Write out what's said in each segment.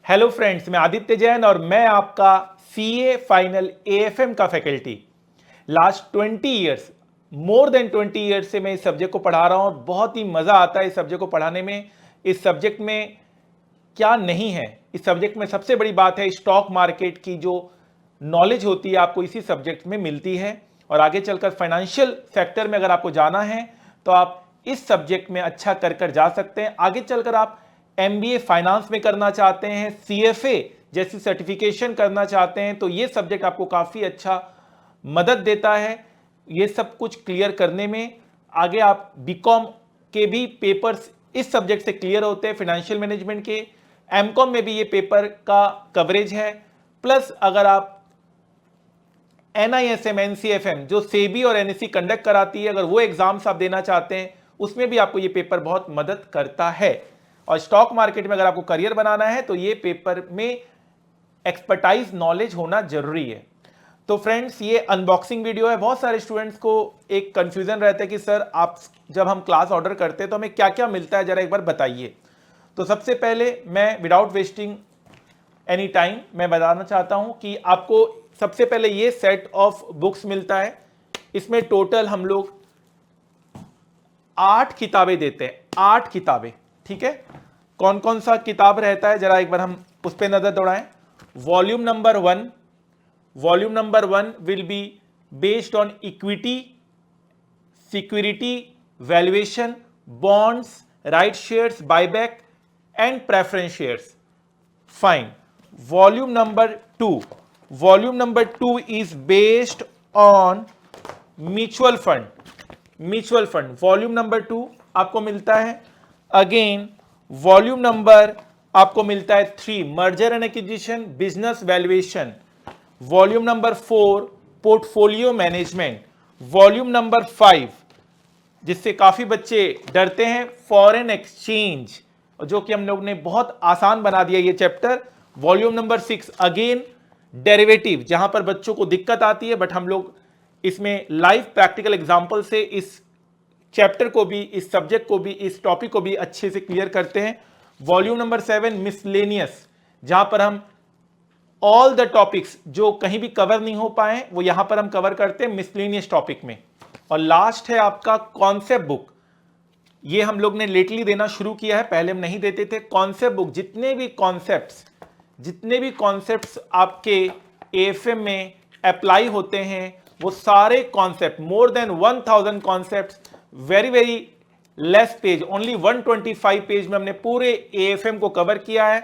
Hello friends, मैं आदित्य जैन और मैं आपका सीए फाइनल एएफएम का faculty. Last 20 years, more than 20 years से मैं इस सब्जेक्ट को पढ़ा रहा हूं और बहुत ही मजा आता है इस सब्जेक्ट को पढ़ाने में। इस सब्जेक्ट में क्या नहीं है, इस सब्जेक्ट में सबसे बड़ी बात है स्टॉक मार्केट की जो नॉलेज होती है आपको इसी सब्जेक्ट में मिलती है। और आगे चलकर फाइनेंशियल सेक्टर में अगर आपको जाना है तो आप इस सब्जेक्ट में अच्छा कर जा सकते हैं। आगे चलकर आप एमबीए फाइनेंस में करना चाहते हैं, सीएफए जैसी सर्टिफिकेशन करना चाहते हैं, तो ये सब्जेक्ट आपको काफी अच्छा मदद देता है ये सब कुछ क्लियर करने में। आगे आप बीकॉम के भी पेपर्स इस सब्जेक्ट से क्लियर होते हैं, फाइनेंशियल मैनेजमेंट के। एमकॉम में भी ये पेपर का कवरेज है। प्लस अगर आप एनआईएसएम एनसीएफएम जो सेबी और एनएससी कंडक्ट कराती है, अगर वो एग्जाम्स आप देना चाहते हैं उसमें भी आपको ये पेपर बहुत मदद करता है। और स्टॉक मार्केट में अगर आपको करियर बनाना है तो ये पेपर में एक्सपर्टाइज नॉलेज होना जरूरी है। तो फ्रेंड्स, ये अनबॉक्सिंग वीडियो है। बहुत सारे स्टूडेंट्स को एक कंफ्यूजन रहता है कि सर आप जब हम क्लास ऑर्डर करते हैं तो हमें क्या क्या मिलता है, जरा एक बार बताइए। तो सबसे पहले मैं विदाउट वेस्टिंग एनी टाइम मैं बताना चाहता हूं कि आपको सबसे पहले ये सेट ऑफ बुक्स मिलता है। इसमें टोटल हम लोग 8 किताबें देते हैं, 8 किताबें। ठीक है, कौन कौन सा किताब रहता है जरा एक बार हम उस पर नजर दौड़ाएं। Volume number 1 will be based on equity, security, valuation, bonds, right shares, buyback and preference shares. Fine. Volume number 2 is based on mutual fund. Volume number 2 आपको मिलता है। अगेन वॉल्यूम नंबर आपको मिलता है 3 merger and acquisition, business valuation. Volume number 4 portfolio management. Volume number 5 जिससे काफी बच्चे डरते हैं, फॉरेन एक्सचेंज, जो कि हम लोग ने बहुत आसान बना दिया ये chapter. Volume number 6 again derivative, जहां पर बच्चों को दिक्कत आती है, बट हम लोग इसमें लाइव प्रैक्टिकल एग्जांपल से इस चैप्टर को भी, इस सब्जेक्ट को भी, इस टॉपिक को भी अच्छे से क्लियर करते हैं। वॉल्यूम नंबर 7 मिसलेनियस, जहां पर हम ऑल द टॉपिक्स जो कहीं भी कवर नहीं हो पाए वो यहां पर हम कवर करते हैं मिसलेनियस टॉपिक में। और लास्ट है आपका कॉन्सेप्ट बुक। ये हम लोग ने लेटली देना शुरू किया है, पहले हम नहीं देते थे। कॉन्सेप्ट बुक, जितने भी कॉन्सेप्ट्स आपके एएफएम में अप्लाई होते हैं वो सारे concept, more than 1000 concepts, very less page, only 125 page में हमने पूरे एएफएम को कवर किया है।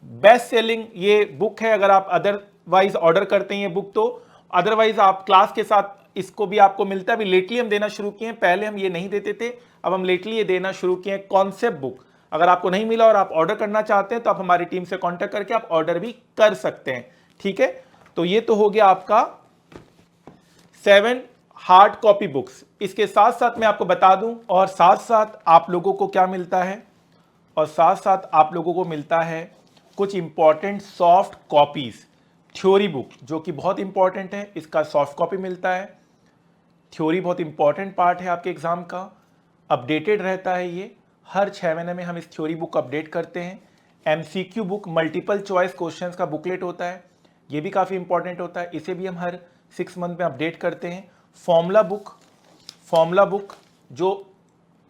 बेस्ट सेलिंग ये बुक है। अगर आप अदरवाइज ऑर्डर करते हैं ये बुक, तो अदरवाइज आप क्लास के साथ इसको भी आपको मिलता है। अभी लेटली हम देना शुरू किए हैं, पहले हम ये नहीं देते थे, अब हम लेटली ये देना शुरू किए हैं कॉन्सेप्ट बुक। अगर आपको नहीं मिला और आप ऑर्डर करना चाहते हैं तो आप हमारी टीम से कांटेक्ट करके आप ऑर्डर भी कर सकते हैं। ठीक है, तो ये तो हो गया आपका 7 हार्ड कॉपी बुक्स। इसके साथ साथ मैं आपको बता दूं, और साथ साथ आप लोगों को क्या मिलता है, और साथ साथ आप लोगों को मिलता है कुछ important soft copies. Theory book जो कि बहुत इंपॉर्टेंट है, इसका सॉफ्ट कॉपी मिलता है। थ्योरी बहुत इंपॉर्टेंट पार्ट है आपके एग्जाम का, अपडेटेड रहता है ये। हर 6 महीने में हम इस थ्योरी बुक अपडेट करते हैं। MCQ book, multiple choice questions का बुकलेट होता है, ये भी काफ़ी इंपॉर्टेंट होता है, इसे भी हम हर 6 मंथ में अपडेट करते हैं। फॉर्मूला बुक जो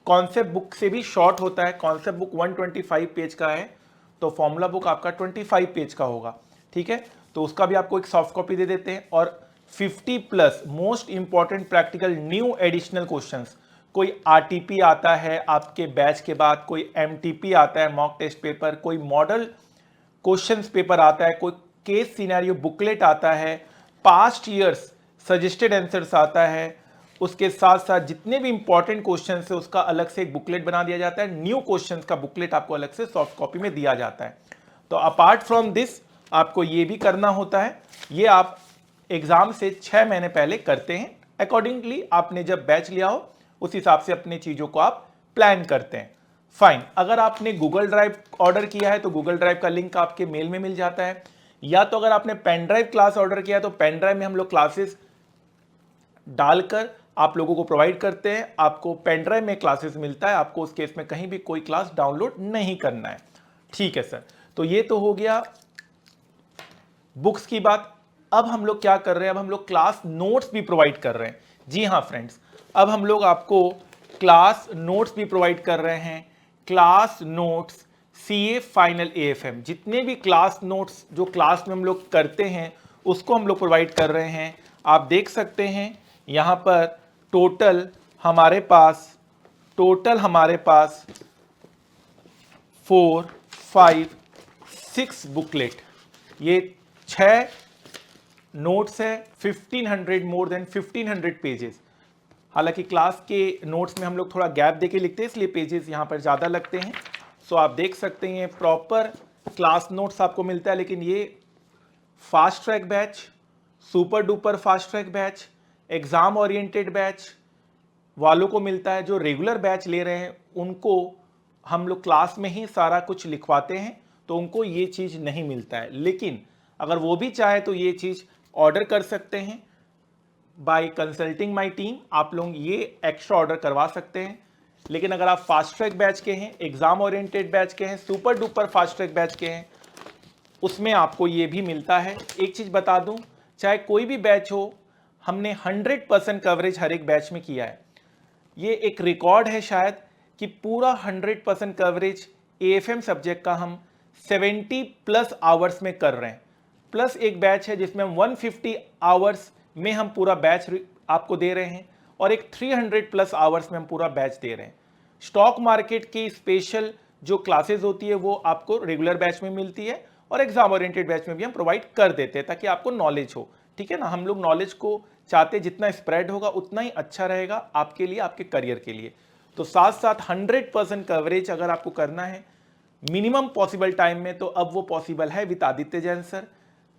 कॉन्सेप्ट बुक से भी शॉर्ट होता है। कॉन्सेप्ट बुक 125 पेज का है, तो फॉर्मूला बुक आपका 25 पेज का होगा। ठीक है, तो उसका भी आपको एक सॉफ्ट कॉपी दे देते हैं। और 50+ most important practical new additional questions, कोई आरटीपी आता है आपके बैच के बाद, कोई एमटीपी आता है मॉक टेस्ट पेपर, कोई मॉडल क्वेश्चंस पेपर आता है, कोई केस सिनेरियो बुकलेट आता है, पास्ट ईयर्स सजेस्टेड आंसर्स आता है। उसके साथ साथ जितने भी इंपॉर्टेंट क्वेश्चंस है उसका अलग से एक बुकलेट बना दिया जाता है। न्यू क्वेश्चंस का बुकलेट आपको अलग से सॉफ्ट कॉपी में दिया जाता है। तो अपार्ट फ्रॉम दिस आपको ये भी करना होता है, ये आप एग्जाम से 6 महीने पहले करते हैं। अकॉर्डिंगली आपने जब बैच लिया हो उस हिसाब से अपनी चीजों को आप प्लान करते हैं। फाइन। अगर आपने गूगल ड्राइव ऑर्डर किया है तो गूगल ड्राइव का लिंक आपके मेल में मिल जाता है, या तो अगर आपने पेन ड्राइव क्लास ऑर्डर किया है तो पेन ड्राइव में हम लोग क्लासेस डालकर आप लोगों को प्रोवाइड करते हैं। आपको पेन ड्राइव में क्लासेस मिलता है, आपको उस केस में कहीं भी कोई क्लास डाउनलोड नहीं करना है। ठीक है सर, तो ये तो हो गया बुक्स की बात। अब हम लोग क्या कर रहे हैं, अब हम लोग क्लास नोट्स भी प्रोवाइड कर रहे हैं। जी हाँ फ्रेंड्स, अब हम लोग आपको क्लास नोट्स भी प्रोवाइड कर रहे हैं। Class notes CA final AFM, जितने भी क्लास नोट्स जो क्लास में हम लोग करते हैं उसको हम लोग प्रोवाइड कर रहे हैं। आप देख सकते हैं यहाँ पर टोटल हमारे पास 4, 5, 6 बुकलेट, ये 6 नोट्स है, 1500 मोर देन 1500 पेजेस। हालांकि क्लास के नोट्स में हम लोग थोड़ा गैप देके लिखते हैं, इसलिए पेजेस यहाँ पर ज़्यादा लगते हैं। सो आप देख सकते हैं प्रॉपर क्लास नोट्स आपको मिलता है। लेकिन ये fast track batch, super duper fast track batch, exam oriented batch वालों को मिलता है। जो रेगुलर बैच ले रहे हैं उनको हम लोग क्लास में ही सारा कुछ लिखवाते हैं, तो उनको ये चीज़ नहीं मिलता है। लेकिन अगर वो भी चाहे तो ये चीज़ ऑर्डर कर सकते हैं बाय कंसल्टिंग माय टीम। आप लोग ये एक्स्ट्रा ऑर्डर करवा सकते हैं। लेकिन अगर आप फास्ट ट्रैक बैच के हैं, एग्जाम ओरिएंटेड बैच के हैं, super duper fast track batch के हैं, उसमें आपको ये भी मिलता है। एक चीज़ बता दूं, चाहे कोई भी बैच हो, हमने 100% कवरेज हर एक बैच में किया है। ये एक रिकॉर्ड है शायद कि पूरा 100% कवरेज एएफएम सब्जेक्ट का हम 70+ आवर्स में कर रहे हैं। प्लस एक बैच है जिसमें हम 150 आवर्स में हम पूरा बैच आपको दे रहे हैं, और एक 300+ आवर्स में हम पूरा बैच दे रहे हैं। स्टॉक मार्केट की स्पेशल जो क्लासेस होती है वो आपको रेगुलर बैच में मिलती है, और एग्जाम ओरिएंटेड बैच में भी हम प्रोवाइड कर देते हैं ताकि आपको नॉलेज हो। ठीक है ना, हम लोग नॉलेज को चाहते, जितना स्प्रेड होगा उतना ही अच्छा रहेगा आपके लिए, आपके करियर के लिए। तो साथ साथ 100% कवरेज अगर आपको करना है मिनिमम पॉसिबल टाइम में, तो अब वो पॉसिबल है विद आदित्य जैन सर।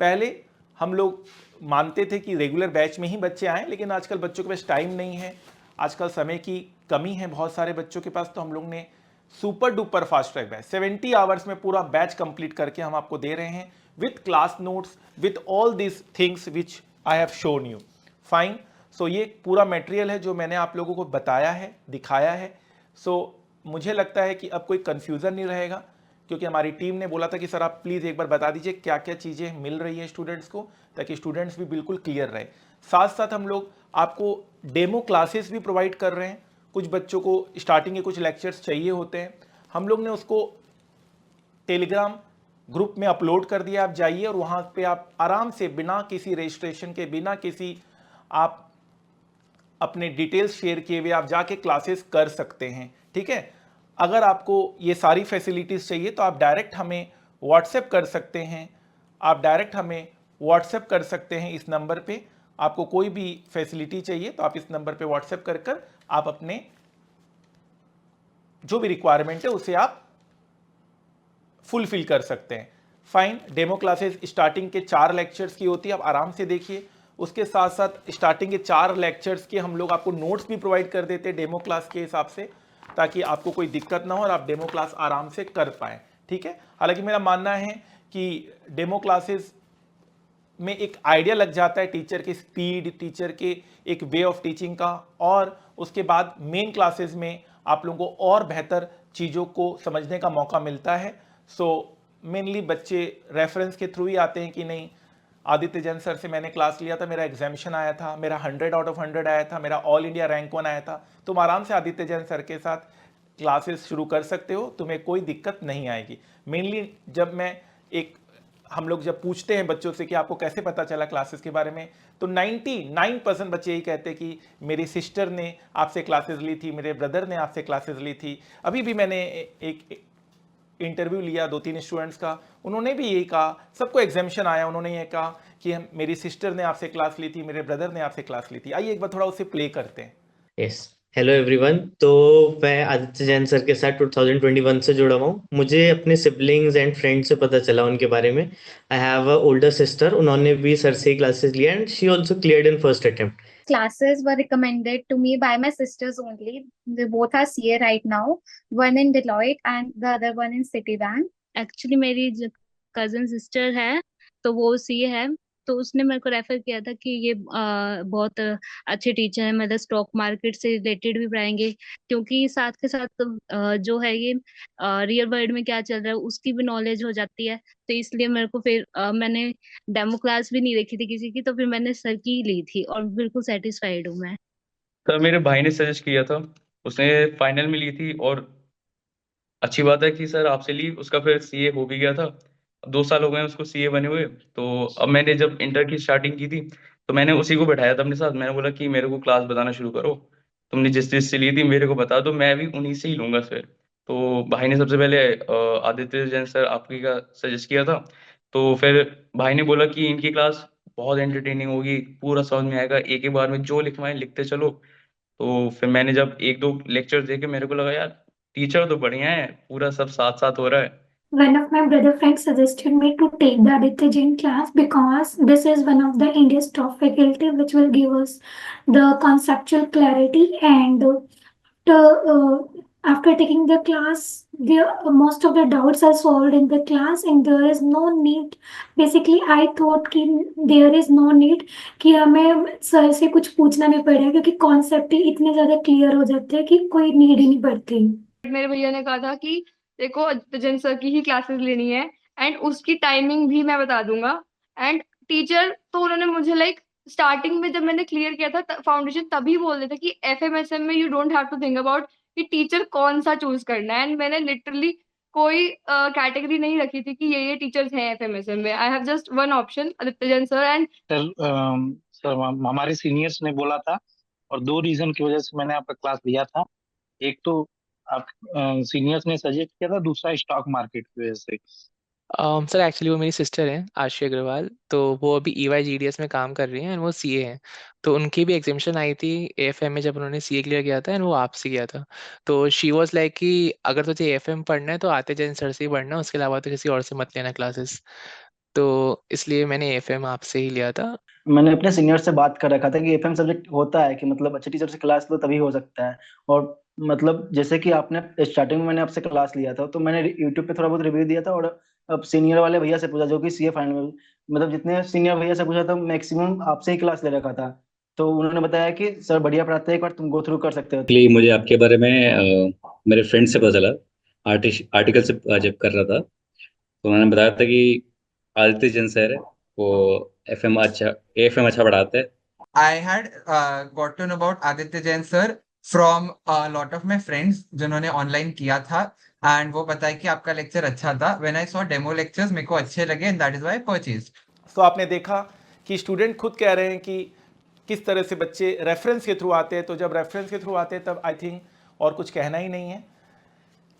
पहले हम लोग मानते थे कि रेगुलर बैच में ही बच्चे आएँ, लेकिन आजकल बच्चों के पास टाइम नहीं है, आजकल समय की कमी है बहुत सारे बच्चों के पास। तो हम लोग ने super duper fast track batch 70 hours में पूरा बैच कंप्लीट करके हम आपको दे रहे हैं with class notes, with all this things which I have shown you. Fine. So ये पूरा मटेरियल है जो मैंने आप लोगों को बताया है, दिखाया है। सो मुझे लगता है कि अब कोई कंफ्यूजन नहीं रहेगा, क्योंकि हमारी टीम ने बोला था कि सर आप प्लीज़ एक बार बता दीजिए क्या क्या चीज़ें मिल रही हैं स्टूडेंट्स को, ताकि स्टूडेंट्स भी बिल्कुल क्लियर रहे। साथ साथ हम लोग आपको डेमो क्लासेस भी प्रोवाइड कर रहे हैं। कुछ बच्चों को स्टार्टिंग के कुछ लेक्चर्स चाहिए होते हैं, हम लोग ने उसको टेलीग्राम ग्रुप में अपलोड कर दिया। आप जाइए और वहाँ पे आप आराम से बिना किसी रजिस्ट्रेशन के, बिना किसी आप अपने डिटेल्स शेयर किए हुए आप जाके क्लासेस कर सकते हैं। ठीक है, अगर आपको ये सारी फैसिलिटीज़ चाहिए तो आप डायरेक्ट हमें व्हाट्सएप कर सकते हैं। आप डायरेक्ट हमें व्हाट्सएप कर सकते हैं इस नंबर पे। आपको कोई भी फैसिलिटी चाहिए तो आप इस नंबर पे व्हाट्सएप कर कर आप अपने जो भी रिक्वायरमेंट है उसे आप फुलफिल कर सकते हैं। फाइन। डेमो क्लासेस स्टार्टिंग के 4 लेक्चर्स की होती है, आप आराम से देखिए। उसके साथ साथ स्टार्टिंग के 4 लेक्चर्स के हम लोग आपको नोट्स भी प्रोवाइड कर देते हैं डेमो क्लास के हिसाब से, ताकि आपको कोई दिक्कत ना हो और आप डेमो क्लास आराम से कर पाएँ। ठीक है, हालांकि मेरा मानना है कि डेमो क्लासेस में एक आइडिया लग जाता है टीचर की स्पीड, टीचर के एक वे ऑफ टीचिंग का, और उसके बाद मेन क्लासेस में आप लोगों को और बेहतर चीज़ों को समझने का मौका मिलता है। सो मेनली बच्चे रेफरेंस के थ्रू ही आते हैं कि नहीं, आदित्य जैन सर से मैंने क्लास लिया था, मेरा एग्जामिशन आया था, मेरा 100 आउट ऑफ 100 आया था, मेरा ऑल इंडिया रैंक 1 आया था। तुम आराम से आदित्य जैन सर के साथ क्लासेस शुरू कर सकते हो, तुम्हें कोई दिक्कत नहीं आएगी। मेनली जब मैं हम लोग जब पूछते हैं बच्चों से कि आपको कैसे पता चला क्लासेस के बारे में, तो 99% बच्चे यही कहते हैं कि मेरी सिस्टर ने आपसे क्लासेस ली थी, मेरे ब्रदर ने आपसे क्लासेस ली थी। अभी भी मैंने एक इंटरव्यू लिया 2-3 स्टूडेंट्स का, उन्होंने भी यही कहा, सबको एग्जामिशन आया, उन्होंने ये कहा कि मेरी सिस्टर ने आपसे क्लास ली थी, मेरे ब्रदर ने आपसे क्लास ली थी। आइए एक बार थोड़ा उसे प्ले करते हैं। Yes, hello everyone. तो मैं आदित्य जैन सर के साथ 2021 से जुड़ा हुआ हूँ। मुझे अपने सिबलिंग्स एंड फ्रेंड्स से पता चला उनके बारे में। I have a older sister, उन्होंने भी सर से क्लासेस लिया and she also cleared in first attempt. Classes were recommended to me by my sisters only. They both are CA right now, one in Deloitte and the other one in Citibank. Actually मेरी जो cousin sister है तो वो सी है, तो उसने मेरे को रेफर किया था कि ये बहुत अच्छे टीचर हैं, मतलब स्टॉक मार्केट से रिलेटेड भी पढ़ाएंगे, क्योंकि साथ के साथ जो है ये रियल वर्ल्ड में क्या चल रहा है उसकी भी नॉलेज हो जाती है। तो इसलिए मेरे को फिर मैंने डेमो क्लास भी नहीं देखी थी किसी की, तो फिर मैंने सर की ही ली थी और बिल्कुल सेटिस्फाइड हूँ मैं। सर मेरे भाई ने सजेस्ट किया था, उसने फाइनल में ली थी, और अच्छी बात है कि सर आपसे ली, उसका फिर सीए हो भी गया था। 2 साल हो गए हैं उसको सीए बने हुए। तो अब मैंने जब इंटर की स्टार्टिंग की थी तो मैंने उसी को बैठाया था अपने साथ, मैंने बोला कि मेरे को क्लास बताना शुरू करो, तुमने जिस चीज से ली थी मेरे को बता दो, मैं भी उन्हीं से ही लूंगा फिर। तो भाई ने सबसे पहले आदित्य जैन सर आपकी का सजेस्ट किया था। तो फिर भाई ने बोला कि इनकी क्लास बहुत एंटरटेनिंग होगी, पूरा समझ में आएगा, एक ही बार में जो लिखवाएं लिखते चलो। तो फिर मैंने जब 1-2 लेक्चर देखे मेरे को लगा यार टीचर तो बढ़िया है, पूरा सब साथ साथ हो रहा है। One of my brother friends suggested me to take the Aditya Jain class because this is one of the India's top faculty which will give us the conceptual clarity and after taking the class, most of the doubts are solved in the class and there is no need. Basically, I thought कि there is no need कि हमें sir से कुछ पूछना नहीं पड़ेगा क्योंकि concept ही इतने ज्यादा क्लियर हो जाते हैं कि कोई नीड ही नहीं पड़ती। मेरे भैया ने कहा था कि देखो आदित्य जैन सर की ही क्लासेस लेनी है एंड उसकी टाइमिंग भी मैं बता दूंगा। एंड टीचर तो उन्होंने मुझे लाइक स्टार्टिंग में जब मैंने क्लियर किया था फाउंडेशन तभी बोल रहे थे कि एफएमएसएम में you don't have to think about कि टीचर कौन सा चूज करना है। एंड मैंने लिटरली कोई कैटेगरी नहीं रखी थी कि ये टीचर्स हैं एफएमएसएम में। I have just one option Aditya Jain sir and sir हमारे सीनियर्स ने बोला था और 2 रीजन की वजह से मैंने आपका क्लास लिया था। एक तो आप सीनियर्स ने सजेस्ट किया था, दूसरा स्टॉक मार्केट की वजह से। सर एक्चुअली वो मेरी सिस्टर हैं आशी अग्रवाल, तो वो अभी EY GDS में काम कर रही हैं एंड वो सीए हैं। तो उनकी भी एग्जामिशन आई थी AFM में जब उन्होंने सीए क्लियर किया था एंड वो आपसे किया था। तो शी वाज लाइक कि अगर तुझे AFM पढ़ना है तो आते जैन सर से ही पढ़ना है, उसके अलावा तो किसी और से मत लेना क्लासेस। तो इसलिए मैंने AFM आपसे ही लिया था। मैंने अपने सीनियर से बात कर रखा था कि एफएम सब्जेक्ट होता है कि मतलब अच्छे टीचर से क्लास लो तभी हो सकता है। और मतलब जैसे कि आपने स्टार्टिंग में मैंने आपसे क्लास लिया था तो मैंने यूट्यूब पे थोड़ा बहुत रिव्यू दिया था और अब सीनियर वाले भैया से पूछा जो कि सीए फाइनल में, मतलब जितने सीनियर भैया से पूछा था मैक्सिमम आपसे ही क्लास ले रखा था। तो उन्होंने बताया कि सर बढ़िया पढ़ाते हैं, एक बार तुम गो थ्रू कर सकते हो। एक्चुअली मुझे आपके बारे में मेरे फ्रेंड से पता चला, आर्टिकल से जब कर रहा था तो उन्होंने बताया था कि आदित्य जैन सर है वो एफएम अच्छा पढ़ाते हैं। I had got to know about Aditya Jain sir from a lot of my friends जिन्होंने ऑनलाइन किया था एंड वो बताया कि आपका लेक्चर अच्छा था। When I saw demo lectures मेरे को अच्छे लगे and that is why I purchased. तो आपने देखा कि स्टूडेंट खुद कह रहे हैं कि किस तरह से बच्चे रेफरेंस के थ्रू आते हैं, तो जब रेफरेंस के थ्रू आते हैं तब आई थिंक और कुछ कहना ही नहीं है।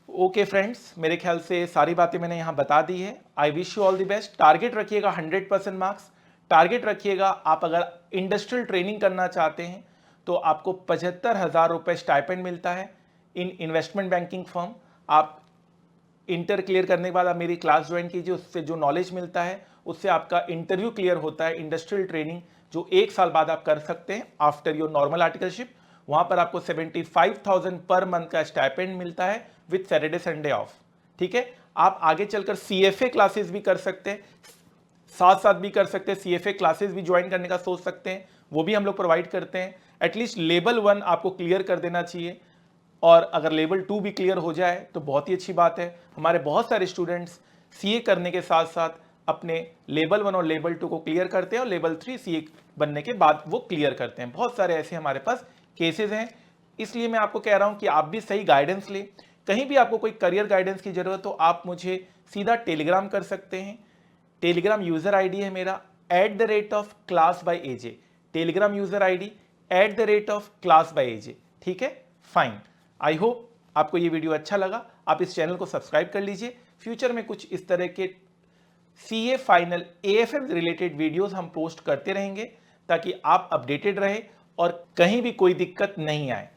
ओके फ्रेंड्स, मेरे ख्याल से सारी बातें मैंने यहाँ बता दी है। I wish you all the best. Target रखिएगा 100% मार्क्स, टारगेट रखिएगा। आप अगर इंडस्ट्रियल ट्रेनिंग करना चाहते हैं तो आपको 75,000 रुपये स्टाइपेंड मिलता है इन इन्वेस्टमेंट बैंकिंग फर्म। आप इंटर क्लियर करने के बाद आप मेरी क्लास ज्वाइन कीजिए, उससे जो नॉलेज मिलता है उससे आपका इंटरव्यू क्लियर होता है। इंडस्ट्रियल ट्रेनिंग जो 1 साल बाद आप कर सकते हैं आफ्टर योर नॉर्मल आर्टिकलशिप, वहाँ पर आपको 75,000 पर मंथ का स्टाइपेंड मिलता है विथ सैटरडे संडे ऑफ। ठीक है, आप आगे चलकर CFA क्लासेस भी कर सकते हैं, साथ साथ भी कर सकते हैं। CFA क्लासेस भी ज्वाइन करने का सोच सकते हैं, वो भी हम लोग प्रोवाइड करते हैं। एटलीस्ट लेवल 1 आपको क्लियर कर देना चाहिए और अगर लेवल 2 भी क्लियर हो जाए तो बहुत ही अच्छी बात है। हमारे बहुत सारे स्टूडेंट्स CA करने के साथ साथ अपने लेवल 1 और लेवल 2 को क्लियर करते हैं और लेवल 3 CA बनने के बाद वो क्लियर करते हैं। बहुत सारे ऐसे हमारे पास केसेस हैं, इसलिए मैं आपको कह रहा हूँ कि आप भी सही गाइडेंस लें। कहीं भी आपको कोई करियर गाइडेंस की जरूरत हो आप मुझे सीधा टेलीग्राम कर सकते हैं। टेलीग्राम यूजर आईडी है मेरा @class_by_aj, Telegram user ID @class_by_aj। ठीक है, फाइन। आई होप आपको ये वीडियो अच्छा लगा। आप इस चैनल को सब्सक्राइब कर लीजिए। फ्यूचर में कुछ इस तरह के CA final AFM related videos हम पोस्ट करते रहेंगे ताकि आप अपडेटेड रहे और कहीं भी कोई दिक्कत नहीं आए।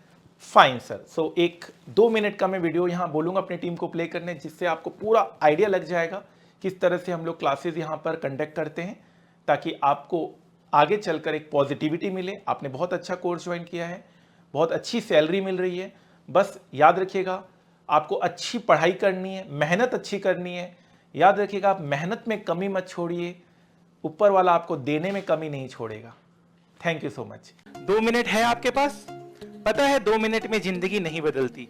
Fine sir. सो 1-2 मिनट का मैं वीडियो यहाँ बोलूँगा अपनी टीम को प्ले करने, जिससे आपको पूरा आइडिया लग जाएगा किस तरह से हम लोग क्लासेस यहाँ पर कंडक्ट करते हैं, ताकि आपको आगे चलकर एक पॉजिटिविटी मिले। आपने बहुत अच्छा कोर्स ज्वाइन किया है, बहुत अच्छी सैलरी मिल रही है। बस याद रखिएगा आपको अच्छी पढ़ाई करनी है, मेहनत अच्छी करनी है। याद रखिएगा आप मेहनत में कमी मत छोड़िए, ऊपर वाला आपको देने में कमी नहीं छोड़ेगा। Thank you so much. 2 minute है आपके पास। पता है 2 मिनट में जिंदगी नहीं बदलती,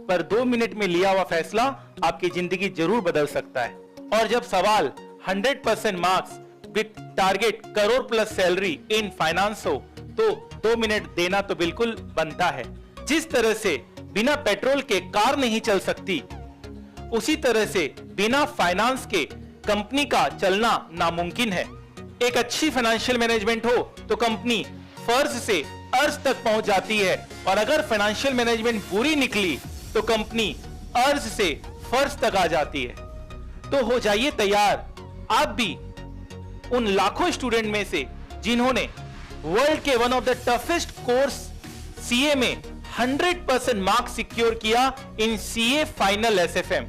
पर 2 मिनट में लिया हुआ फैसला आपकी जिंदगी जरूर बदल सकता है। और जब सवाल 100% marks with target crore plus salary in finance हो, तो 2 मिनट देना तो बिल्कुल बनता है। जिस तरह से बिना पेट्रोल के कार नहीं चल सकती, उसी तरह से बिना फाइनेंस के कंपनी का चलना नामुमकिन है। एक अच्छी फाइनेंशियल मैनेजमेंट हो तो कंपनी फर्ज से अर्ज तक पहुंच जाती है, और अगर फाइनेंशियल मैनेजमेंट बुरी निकली तो कंपनी अर्ज से फर्ज तक आ जाती है। तो हो जाइए तैयार आप भी उन लाखों स्टूडेंट में से जिन्होंने वर्ल्ड के one of the toughest course CA में 100% मार्क्स सिक्योर किया इन सीए फाइनल एसएफएम।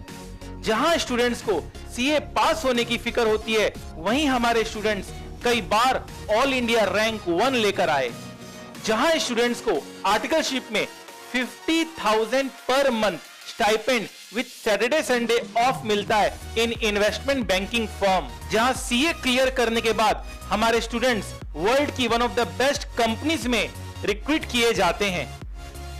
जहां स्टूडेंट्स को सीए पास होने की फिक्र होती है, वहीं हमारे स्टूडेंट्स कई बार ऑल इंडिया रैंक 1 लेकर आए। जहां स्टूडेंट्स को आर्टिकलशिप में 50,000 per month stipend with Saturday Sunday off मिलता है इन इन्वेस्टमेंट बैंकिंग फर्म। जहां सीए क्लियर करने के बाद हमारे स्टूडेंट्स वर्ल्ड की one of the best companies में रिक्रूट किए जाते हैं।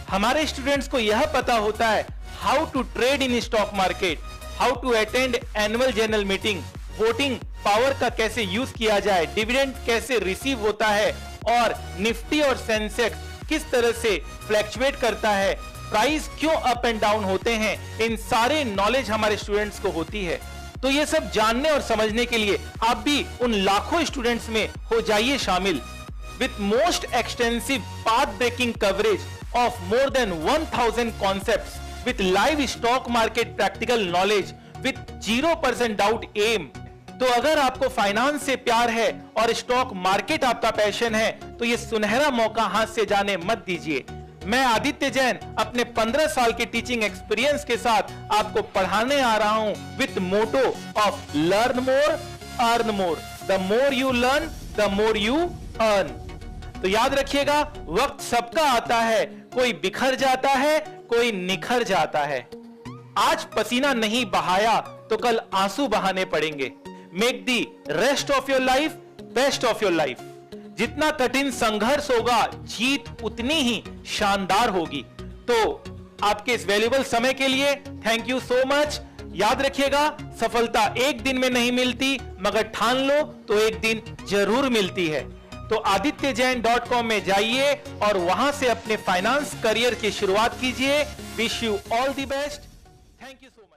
हमारे स्टूडेंट्स को यह पता होता है how to trade in stock market, how to attend annual general meeting, voting power का कैसे यूज किया जाए, डिविडेंड कैसे रिसीव होता है, और निफ्टी और सेंसेक्स किस तरह से फ्लैक्चुएट करता है, प्राइस क्यों अप एंड डाउन होते हैं। इन सारे नॉलेज हमारे स्टूडेंट्स को होती है। तो ये सब जानने और समझने के लिए आप भी उन लाखों स्टूडेंट्स में हो जाइए शामिल। With most extensive path breaking coverage of more than 1000 concepts with live stock market practical knowledge with 0% doubt aim। तो अगर आपको फाइनेंस से प्यार है और स्टॉक मार्केट आपका पैशन है, तो ये सुनहरा मौका हाथ से जाने मत दीजिए। मैं आदित्य जैन अपने 15 साल के टीचिंग एक्सपीरियंस के साथ आपको पढ़ाने आ रहा हूं with motto of learn more earn more. The more you learn the more you earn. तो याद रखिएगा, वक्त सबका आता है, कोई बिखर जाता है, कोई निखर जाता है। आज पसीना नहीं बहाया तो कल आंसू बहाने पड़ेंगे। Make the rest of your life best of your life. जितना कठिन संघर्ष होगा, जीत उतनी ही शानदार होगी। तो आपके इस वैल्यूएबल समय के लिए थैंक यू सो मच। याद रखिएगा, सफलता एक दिन में नहीं मिलती, मगर ठान लो तो एक दिन जरूर मिलती है। तो adityajain.com में जाइए और वहां से अपने फाइनेंस करियर की शुरुआत कीजिए। Wish you all the best. Thank you.